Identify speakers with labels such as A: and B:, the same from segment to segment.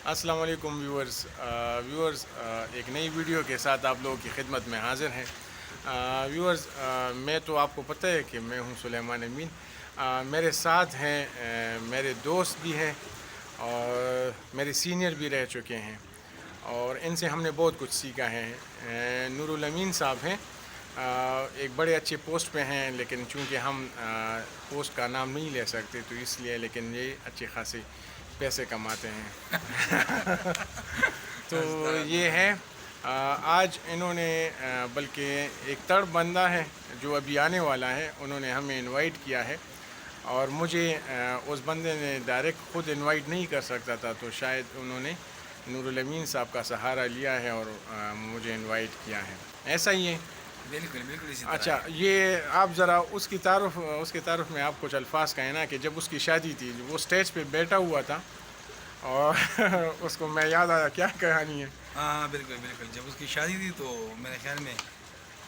A: अस्सलाम वालेकुम व्यूअर्स, एक नई वीडियो के साथ आप लोगों की खिदमत में हाज़िर हैं। व्यूअर्स, मैं तो आपको पता है कि मैं हूं सुलेमान अमीन। मेरे साथ हैं मेरे दोस्त भी हैं और मेरे सीनियर भी रह चुके हैं और इनसे हमने बहुत कुछ सीखा है। नूरुल अमीन साहब हैं, एक बड़े अच्छे पोस्ट पे हैं, लेकिन चूंकि हम पोस्ट का नाम नहीं ले सकते तो इसलिए, लेकिन ये अच्छे खासे पैसे कमाते हैं। तो ये है, आज इन्होंने बल्कि एक तड़ बंदा है जो अभी आने वाला है, उन्होंने हमें इनवाइट किया है और मुझे उस बंदे ने डायरेक्ट ख़ुद इनवाइट नहीं कर सकता था, तो शायद उन्होंने नूरुल अमीन साहब का सहारा लिया है और मुझे इनवाइट किया है। ऐसा ही है।
B: बिल्कुल बिल्कुल इसी तरह
A: अच्छा,
B: है।
A: ये आप ज़रा उसकी तारुफ में आप कुछ अल्फाज कहें ना, कि जब उसकी शादी थी वो स्टेज पे बैठा हुआ था और उसको मैं याद आया, क्या कहानी है?
B: हाँ हाँ बिल्कुल बिल्कुल, जब उसकी शादी थी तो मेरे ख्याल में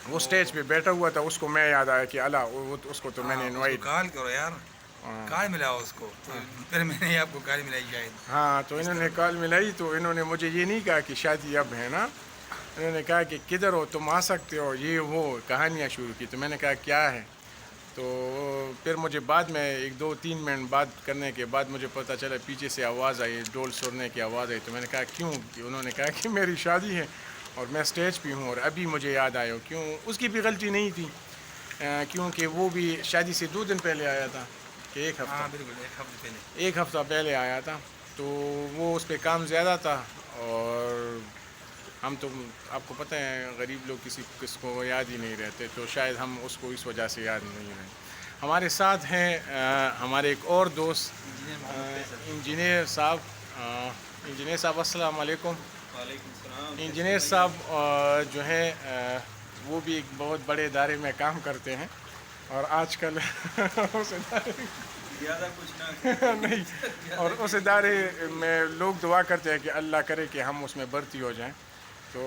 A: वो
B: वो
A: स्टेज पे बैठा हुआ था, उसको मैं याद आया कि अला उसको तो मैंने
B: हाँ उसको
A: इनवाइट।
B: कॉल करो यार,
A: हाँ
B: कॉल मिला उसको तो फिर मैंने आपको कॉल मिलाई शायद
A: हाँ, तो
B: इस
A: इन्होंने
B: तरह।
A: कॉल मिलाई तो इन्होंने मुझे ये नहीं कहा कि शादी अब है ना, इन्होंने कहा कि किधर हो तुम, आ सकते हो, ये वो कहानियाँ शुरू की। तो मैंने कहा क्या है, तो फिर मुझे बाद में 1-2-3 मिनट बात करने के बाद मुझे पता चला, पीछे से आवाज़ आई, ढोल सुरने की आवाज़ आई। तो मैंने कहा क्यों, कि उन्होंने कहा कि मेरी शादी है और मैं स्टेज पे हूँ और अभी मुझे याद आया। क्यों, उसकी भी गलती नहीं थी, क्योंकि वो भी शादी से 2 दिन पहले आया था, कि
B: हाँ बिल्कुल,
A: एक हफ़्ता पहले आया था। तो वो उस पर काम ज़्यादा था और हम तो, आपको पता है, गरीब लोग किसको याद ही नहीं रहते, तो शायद हम उसको इस वजह से याद नहीं रहे। हमारे साथ हैं हमारे एक और दोस्त इंजीनियर साहब। इंजीनियर साहब अस्सलाम वालेकुम।
C: वालेकुम सलाम।
A: इंजीनियर साहब जो है वो भी एक बहुत बड़े इदारे में काम करते हैं और आजकल उस इदारे
C: ज़्यादा कुछ ना
A: नहीं, और उस इदारे में लोग दुआ करते हैं कि अल्लाह करे कि हम उसमें भर्ती हो जाएं। तो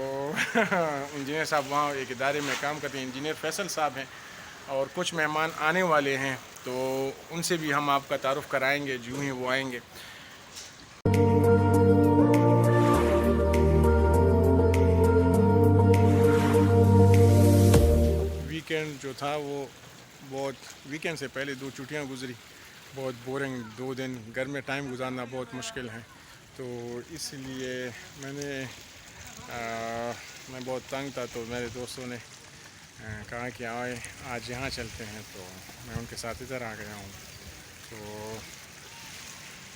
A: इंजीनियर साहब वहाँ एक इदारे में काम करते हैं। इंजीनियर फैसल साहब हैं और कुछ मेहमान आने वाले हैं, तो उनसे भी हम आपका तारुफ़ कराएंगे यूँ ही वो आएंगे। वीकेंड जो था वो बहुत, वीकेंड से पहले 2 छुट्टियाँ गुजरी, बहुत बोरिंग 2 दिन, घर में टाइम गुजारना बहुत मुश्किल है। तो इसलिए मैं बहुत तंग था, तो मेरे दोस्तों ने कहा कि आए आज यहाँ चलते हैं, तो मैं उनके साथ इधर आ गया हूँ। तो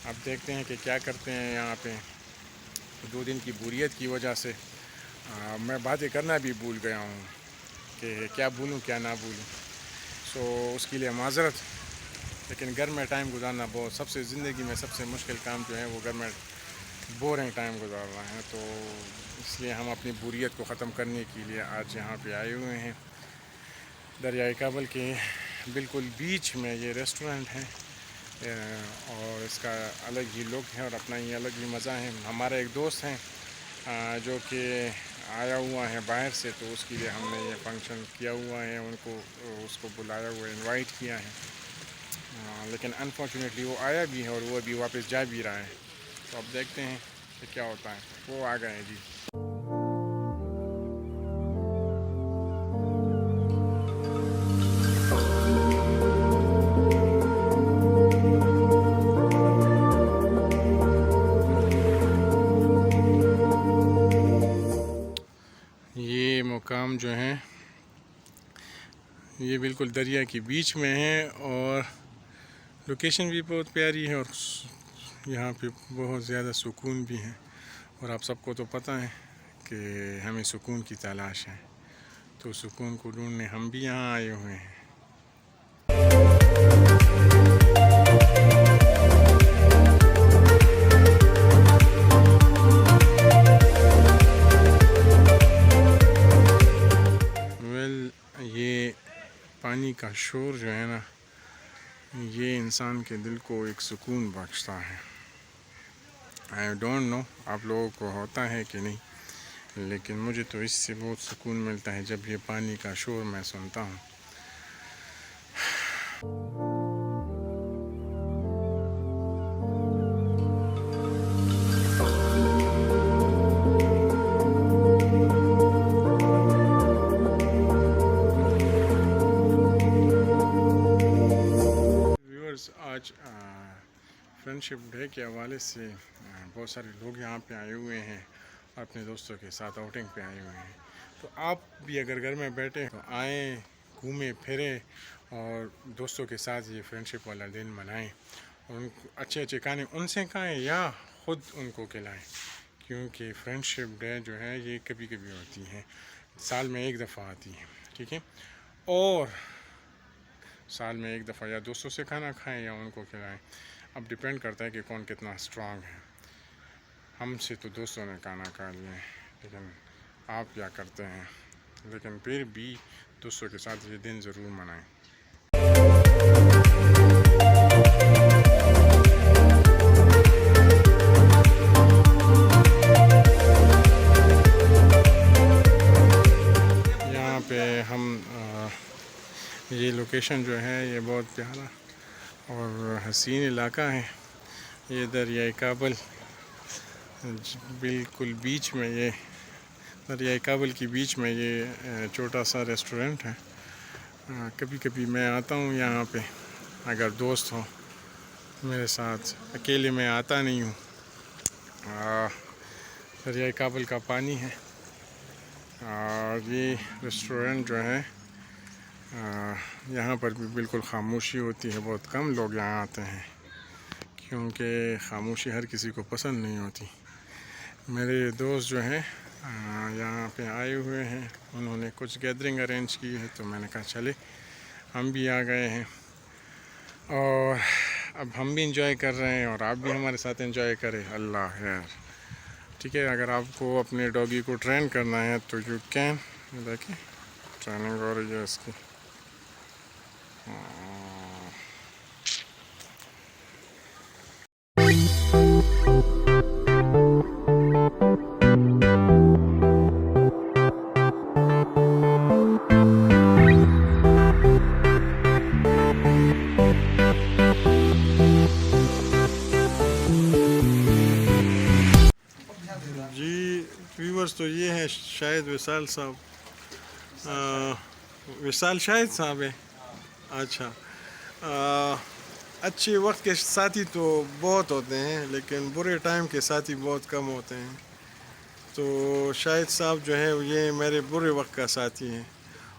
A: अब देखते हैं कि क्या करते हैं यहाँ पे। 2 दिन की बोरियत की वजह से मैं बातें करना भी भूल गया हूँ कि क्या बोलूँ क्या ना बोलूँ। सो उसके लिए माज़रत, लेकिन घर में टाइम गुजारना बहुत, सबसे ज़िंदगी में सबसे मुश्किल काम जो है वो घर में बोरिंग टाइम गुजारना है। तो इसलिए हम अपनी बोरियत को ख़त्म करने के लिए आज यहाँ पे आए हुए हैं। दरियाए काबल के बिल्कुल बीच में ये रेस्टोरेंट है और इसका अलग ही लुक है और अपना ही अलग ही मज़ा है। हमारा एक दोस्त है जो कि आया हुआ है बाहर से, तो उसके लिए हमने ये फंक्शन किया हुआ है, उसको बुलाया हुआ, इनवाइट किया है। लेकिन अनफॉर्चुनेटली वो आया भी है और वो अभी वापस जा भी रहा है। तो अब देखते हैं कि क्या होता है। वो आ गए हैं जी। ये मुकाम जो है ये बिल्कुल दरिया के बीच में है और लोकेशन भी बहुत प्यारी है और यहाँ पे बहुत ज़्यादा सुकून भी है। और आप सबको तो पता है कि हमें सुकून की तलाश है, तो सुकून को ढूंढने हम भी यहाँ आए हुए हैं। ये पानी का शोर जो है ना, ये इंसान के दिल को एक सुकून बख्शता है। आई डोंट नो आप लोगों को होता है कि नहीं, लेकिन मुझे तो इससे बहुत सुकून मिलता है जब ये पानी का शोर मैं सुनता हूँ। फ्रेंडशिप डे के हवाले से बहुत सारे लोग यहाँ पे आए हुए हैं और अपने दोस्तों के साथ आउटिंग पे आए हुए हैं। तो आप भी अगर घर में बैठे तो आएँ, घूमें फिरें और दोस्तों के साथ ये फ्रेंडशिप वाला दिन मनाएं और उनको अच्छे अच्छे खाने उनसे खाएं या ख़ुद उनको खिलाएं, क्योंकि फ्रेंडशिप डे जो है ये कभी कभी होती है, साल में एक दफ़ा आती है, ठीक है। और साल में एक दफ़ा या दोस्तों से खाना खाएं या उनको खिलाएं। अब डिपेंड करता है कि कौन कितना स्ट्रांग है। हमसे तो दोस्तों ने खाना खा लिया है, लेकिन आप क्या करते हैं? लेकिन फिर भी दोस्तों के साथ ये दिन ज़रूर मनाएं। यहाँ पे हम ये लोकेशन जो है ये बहुत प्यारा और हसीन इलाका है। ये दरियाए काबल बिल्कुल बीच में, ये दरियाए काबल की बीच में ये छोटा सा रेस्टोरेंट है। कभी कभी मैं आता हूँ यहाँ पे, अगर दोस्त हो मेरे साथ, अकेले मैं आता नहीं हूँ। दरियाए काबल का पानी है और ये रेस्टोरेंट जो है यहाँ पर भी बिल्कुल ख़ामोशी होती है। बहुत कम लोग यहाँ आते हैं क्योंकि ख़ामोशी हर किसी को पसंद नहीं होती। मेरे दोस्त जो हैं यहाँ पे आए हुए हैं, उन्होंने कुछ गैदरिंग अरेंज की है तो मैंने कहा चले हम भी आ गए हैं और अब हम भी इंजॉय कर रहे हैं और आप भी हमारे साथ इंजॉय करें। अल्लाह खैर, ठीक है। अगर आपको अपने डॉगी को ट्रेन करना है तो यू कैन, देखिए ट्रेनिंग हो रही है इसकी। जी व्यूवर्स, तो ये है शायद विशाल साहब, विशाल शायद साहब है। अच्छा, अच्छे वक्त के साथी तो बहुत होते हैं लेकिन बुरे टाइम के साथी बहुत कम होते हैं। तो शाहिद साहब जो है ये मेरे बुरे वक्त का साथी हैं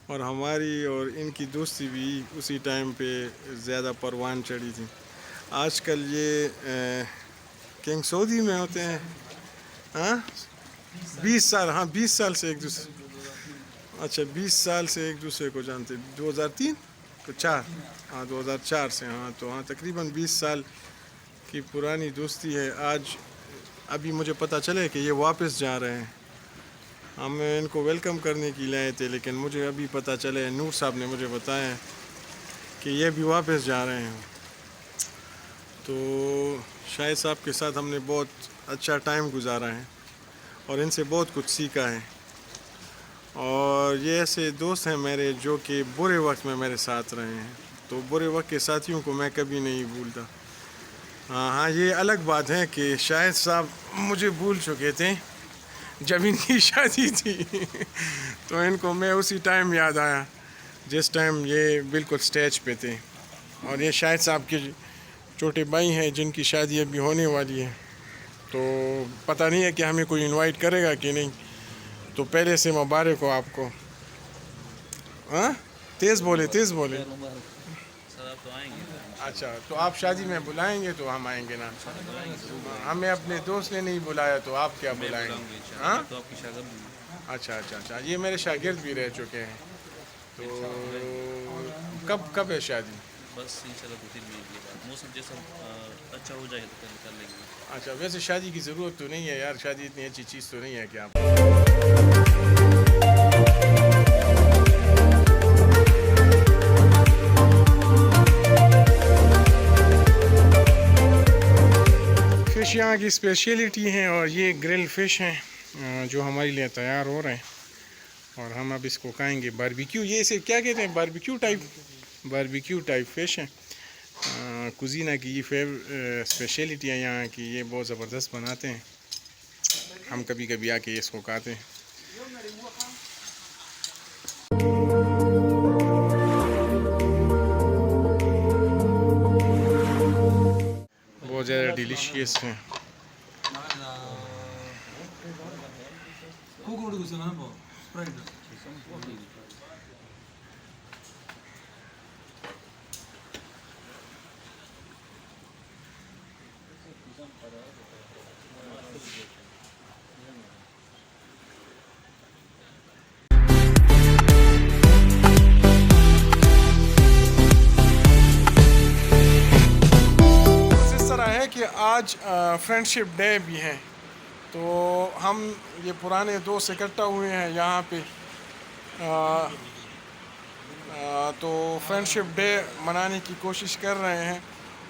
A: और हमारी और इनकी दोस्ती भी उसी टाइम पे ज़्यादा परवान चढ़ी थी। आजकल ये किंग सऊदी में होते हैं। हाँ 20 साल, हाँ 20 साल से एक दूसरे, अच्छा 20 साल से एक दूसरे को जानते। 2003 तो 4, हाँ 2004 से, हाँ तो हाँ तकरीबन 20 साल की पुरानी दोस्ती है। आज अभी मुझे पता चले कि ये वापस जा रहे हैं। हम इनको वेलकम करने के लिए आए थे लेकिन मुझे अभी पता चले, नूर साहब ने मुझे बताया कि ये भी वापस जा रहे हैं। तो शाहिद साहब के साथ हमने बहुत अच्छा टाइम गुजारा है और इनसे बहुत कुछ सीखा है। और ये ऐसे दोस्त हैं मेरे जो कि बुरे वक्त में मेरे साथ रहे हैं, तो बुरे वक्त के साथियों को मैं कभी नहीं भूलता। हाँ, ये अलग बात है कि शाहिद साहब मुझे भूल चुके थे जब इनकी शादी थी तो इनको मैं उसी टाइम याद आया जिस टाइम ये बिल्कुल स्टेज पे थे। और ये शाहिद साहब के छोटे भाई हैं जिनकी शादी अभी होने वाली है, तो पता नहीं है कि हमें कोई इनवाइट करेगा कि नहीं। तो पहले से मुबारक हो आपको। हाँ तेज़ बोले, तेज़ बोले। अच्छा, तो आप शादी में बुलाएंगे तो हम आएंगे ना। हमें अपने दोस्त ने नहीं बुलाया तो आप क्या बुलाएंगे? हाँ अच्छा अच्छा अच्छा, ये मेरे शागिर्द भी रह चुके हैं। तो कब है शादी?
D: बस इंशाल्लाह 2-3 महीने के बाद, मौसम जैसा अच्छा हो जाएगा तो कर लेंगे।
A: अच्छा, वैसे शादी की ज़रूरत तो नहीं है यार, शादी इतनी अच्छी चीज़ तो नहीं है कि आप फ़िश यहाँ की स्पेशलिटी है और ये ग्रिल फ़िश हैं जो हमारे लिए तैयार हो रहे हैं और हम अब इसको खाएंगे। बारबेक्यू, ये इसे क्या कहते हैं? बारबेक्यू टाइप फ़िश है। कुजीना की ये स्पेशलिटी है यहाँ की, ये बहुत ज़बरदस्त बनाते हैं। हम कभी कभी आके इसको खाते हैं। बहुत बहुत ज़्यादा डिलीशियस हैं। इस तरह है कि आज फ्रेंडशिप डे भी है, तो हम ये पुराने दोस्त इकट्ठा हुए हैं यहाँ पे। तो फ्रेंडशिप डे मनाने की कोशिश कर रहे हैं,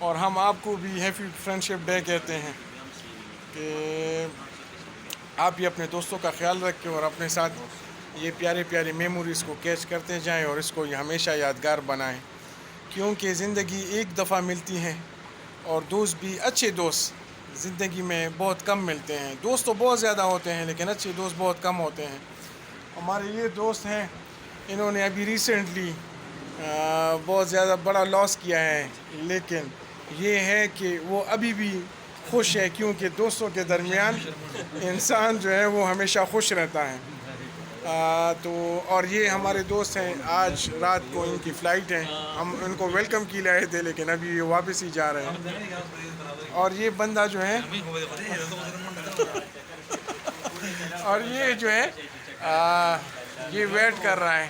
A: और हम आपको भी हैप्पी फ्रेंडशिप डे कहते हैं कि आप भी अपने दोस्तों का ख्याल रखें और अपने साथ ये प्यारे प्यारे मेमोरीज़ को कैच करते जाएं और इसको ये हमेशा यादगार बनाएं, क्योंकि ज़िंदगी एक दफ़ा मिलती है और दोस्त भी अच्छे दोस्त ज़िंदगी में बहुत कम मिलते हैं। दोस्त तो बहुत ज़्यादा होते हैं लेकिन अच्छे दोस्त बहुत कम होते हैं। हमारे ये दोस्त हैं, इन्होंने अभी रिसेंटली बहुत ज़्यादा बड़ा लॉस किया है, लेकिन ये है कि वो अभी भी खुश है, क्योंकि दोस्तों के दरमियान इंसान जो है वो हमेशा खुश रहता है। तो और ये हमारे दोस्त हैं, आज रात को इनकी फ़्लाइट है, हम इनको वेलकम के लिए आए थे लेकिन अभी ये वापस ही जा रहे हैं। और ये बंदा जो है और ये जो है ये वेट कर रहा है,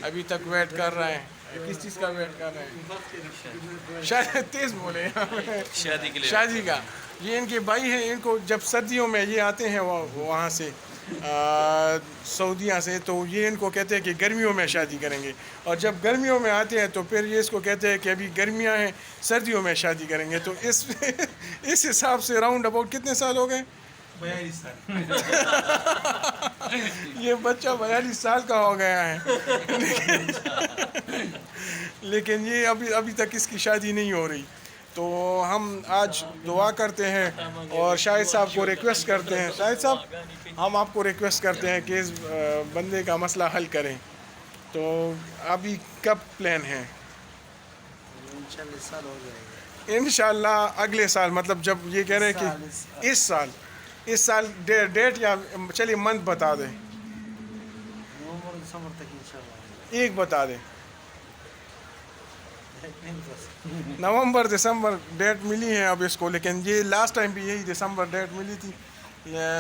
A: अभी तक वेट कर रहा है। किस चीज़ का वेट कर रहे हैं? शायद तेज़ बोले
D: शादी के लिए।
A: शादी का। ये इनके भाई हैं, इनको जब सर्दियों में ये आते हैं वहाँ से सऊदीया से, तो ये इनको कहते हैं कि गर्मियों में शादी करेंगे, और जब गर्मियों में आते हैं तो फिर ये इसको कहते हैं कि अभी गर्मियाँ हैं, सर्दियों में शादी करेंगे। तो इस हिसाब से राउंड अबाउट कितने साल हो गए?
B: 42 साल।
A: ये बच्चा 42 साल का हो गया है लेकिन ये अभी तक इसकी शादी नहीं हो रही। तो हम आज दुआ करते हैं और शाहिद साहब को रिक्वेस्ट करते हैं, शाहिद साहब हम आपको रिक्वेस्ट करते हैं कि इस बंदे का मसला हल करें। तो अभी कब प्लान है? इंशाल्लाह अगले साल, मतलब जब ये कह रहे हैं कि इस साल डेट या चलिए मंथ बता दें,
E: नवंबर दिसंबर तक इंशाल्लाह।
A: एक बता दें। नवंबर दिसंबर डेट मिली है अब इसको, लेकिन ये लास्ट टाइम भी यही दिसंबर डेट मिली थी।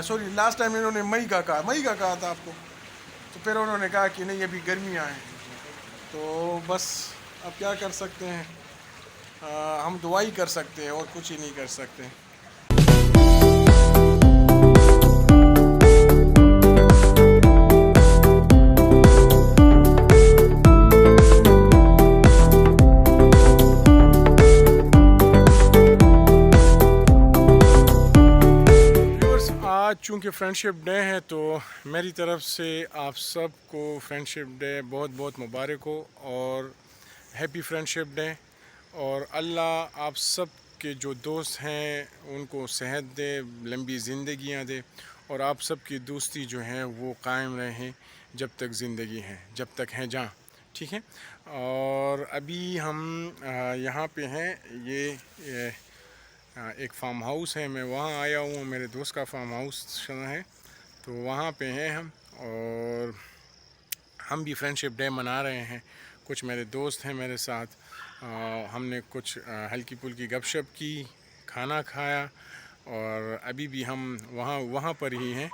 A: सॉरी, लास्ट टाइम इन्होंने मई का कहा था आपको, तो फिर उन्होंने कहा कि नहीं अभी गर्मियाँ हैं। तो बस अब क्या कर सकते हैं, हम दुआ ही कर सकते हैं और कुछ ही नहीं कर सकते। आज चूँकि फ्रेंडशिप डे है, तो मेरी तरफ से आप सबको फ्रेंडशिप डे बहुत बहुत मुबारक हो और हैप्पी फ्रेंडशिप डे। और अल्लाह आप सब के जो दोस्त हैं उनको सेहत दे, लंबी ज़िंदगियाँ दे, और आप सब की दोस्ती जो है वो कायम रहे जब तक ज़िंदगी है, जब तक हैं जहाँ, ठीक है। और अभी हम यहाँ पे हैं, ये एक फार्म हाउस है, मैं वहाँ आया हूँ, मेरे दोस्त का फार्म हाउस है, तो वहाँ पे हैं हम, और हम भी फ्रेंडशिप डे मना रहे हैं। कुछ मेरे दोस्त हैं मेरे साथ, हमने कुछ हल्की फुल्की गपशप की, खाना खाया, और अभी भी हम वहाँ पर ही हैं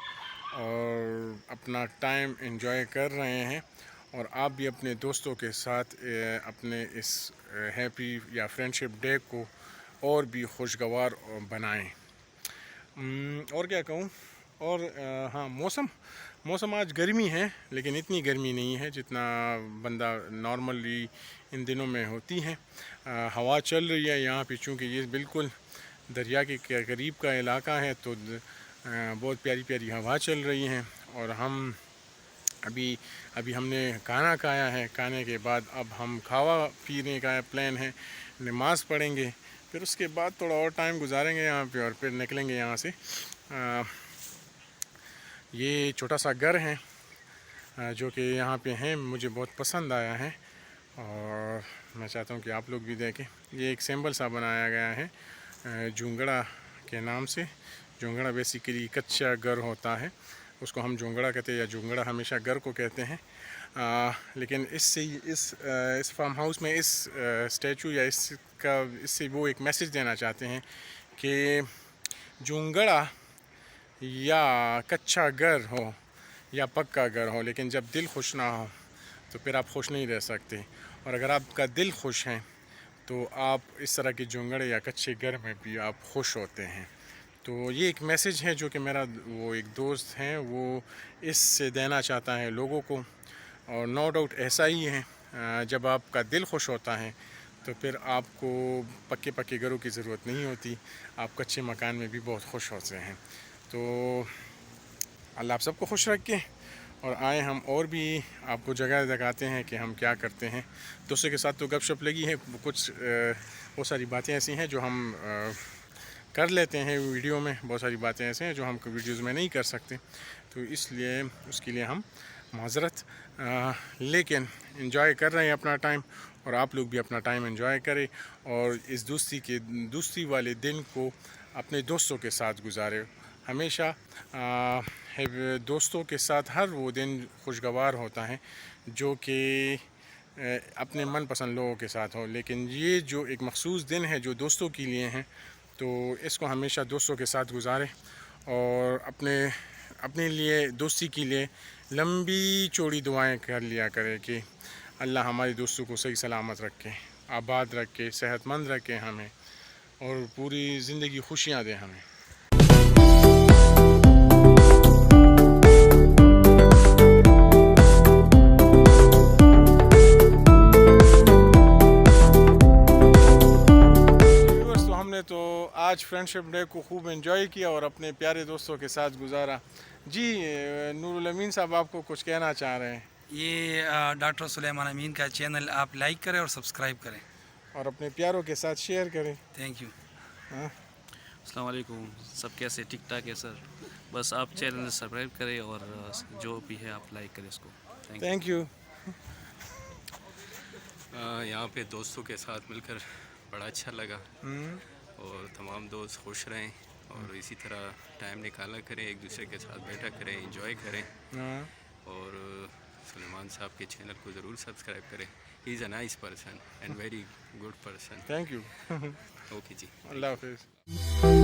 A: और अपना टाइम एंजॉय कर रहे हैं। और आप भी अपने दोस्तों के साथ अपने इस हैप्पी या फ्रेंडशिप डे को और भी खुशगवार बनाएं। और क्या कहूँ, और हाँ, मौसम आज गर्मी है, लेकिन इतनी गर्मी नहीं है जितना बंदा नॉर्मली इन दिनों में होती है। हवा चल रही है यहाँ पे, चूँकि ये बिल्कुल दरिया के करीब का इलाका है, तो बहुत प्यारी प्यारी हवा चल रही है। और हम अभी हमने खाना खाया है, खाने के बाद अब हम खावा पीने का प्लान है, नमाज़ पढ़ेंगे, फिर उसके बाद थोड़ा और टाइम गुजारेंगे यहाँ पे और फिर निकलेंगे यहाँ से। ये छोटा सा घर है जो कि यहाँ पे है, मुझे बहुत पसंद आया है और मैं चाहता हूँ कि आप लोग भी देखें। ये एक सिंबल सा बनाया गया है जुंगड़ा के नाम से। जुंगड़ा बेसिकली कच्चा घर होता है, उसको हम जुंगड़ा कहते हैं, या जुंगड़ा हमेशा घर को कहते हैं। लेकिन इस फार्म हाउस में इस स्टैचू या इससे वो एक मैसेज देना चाहते हैं कि जुंगड़ा या कच्चा घर हो या पक्का घर हो, लेकिन जब दिल खुश ना हो तो फिर आप खुश नहीं रह सकते। और अगर आपका दिल खुश है तो आप इस तरह के जुंगड़े या कच्चे घर में भी आप खुश होते हैं। तो ये एक मैसेज है जो कि मेरा वो एक दोस्त हैं वो इससे देना चाहता है लोगों को। और नो डाउट ऐसा ही है, जब आपका दिल खुश होता है तो फिर आपको पक्के पक्के घरों की ज़रूरत नहीं होती, आप कच्चे मकान में भी बहुत खुश होते हैं। तो अल्लाह आप सबको खुश रखे। और आए हम और भी आपको जगह दिखाते हैं कि हम क्या करते हैं। दोस्तों के साथ तो गपशप लगी है, कुछ बहुत सारी बातें ऐसी हैं जो हम कर लेते हैं वीडियो में, बहुत सारी बातें ऐसे हैं जो हम वीडियोज़ में नहीं कर सकते, तो इसलिए उसके लिए हम माज़रत, लेकिन एंजॉय कर रहे हैं अपना टाइम। और आप लोग भी अपना टाइम एंजॉय करें और इस दोस्ती वाले दिन को अपने दोस्तों के साथ गुजारें। हमेशा दोस्तों के साथ हर वो दिन खुशगवार होता है जो कि अपने मनपसंद लोगों के साथ हो, लेकिन ये जो एक मखसूस दिन है जो दोस्तों के लिए हैं, तो इसको हमेशा दोस्तों के साथ गुजारें और अपने लिए दोस्ती के लिए लंबी चौड़ी दुआएं कर लिया करें कि अल्लाह हमारे दोस्तों को सही सलामत रखे, आबाद रखे, सेहतमंद रखे हमें, और पूरी ज़िंदगी खुशियाँ दें हमें। तो आज फ्रेंडशिप डे को खूब एंजॉय किया और अपने प्यारे दोस्तों के साथ गुजारा। जी नूरुल अमीन साहब, आपको कुछ कहना चाह रहे हैं?
B: ये डॉक्टर सुलेमान अमीन का चैनल आप लाइक करें और सब्सक्राइब करें
A: और अपने प्यारों के साथ शेयर करें।
B: Thank you.
D: अस्सलाम वालेकुम, सब कैसे? ठीक ठाक है सर। बस आप चैनल सब्सक्राइब करें और जो भी है आप लाइक करें इसको।
A: Thank you.
F: यहाँ पे दोस्तों के साथ मिलकर बड़ा अच्छा लगा और तमाम दोस्त खुश रहें और इसी तरह टाइम निकाला करें, एक दूसरे के साथ बैठा करें, एंजॉय करें। और सुलेमान साहब के चैनल को ज़रूर सब्सक्राइब करें। He is a nice person and very good person.
A: Thank you.
F: Okay जी,
A: अल्लाह हाफिज़।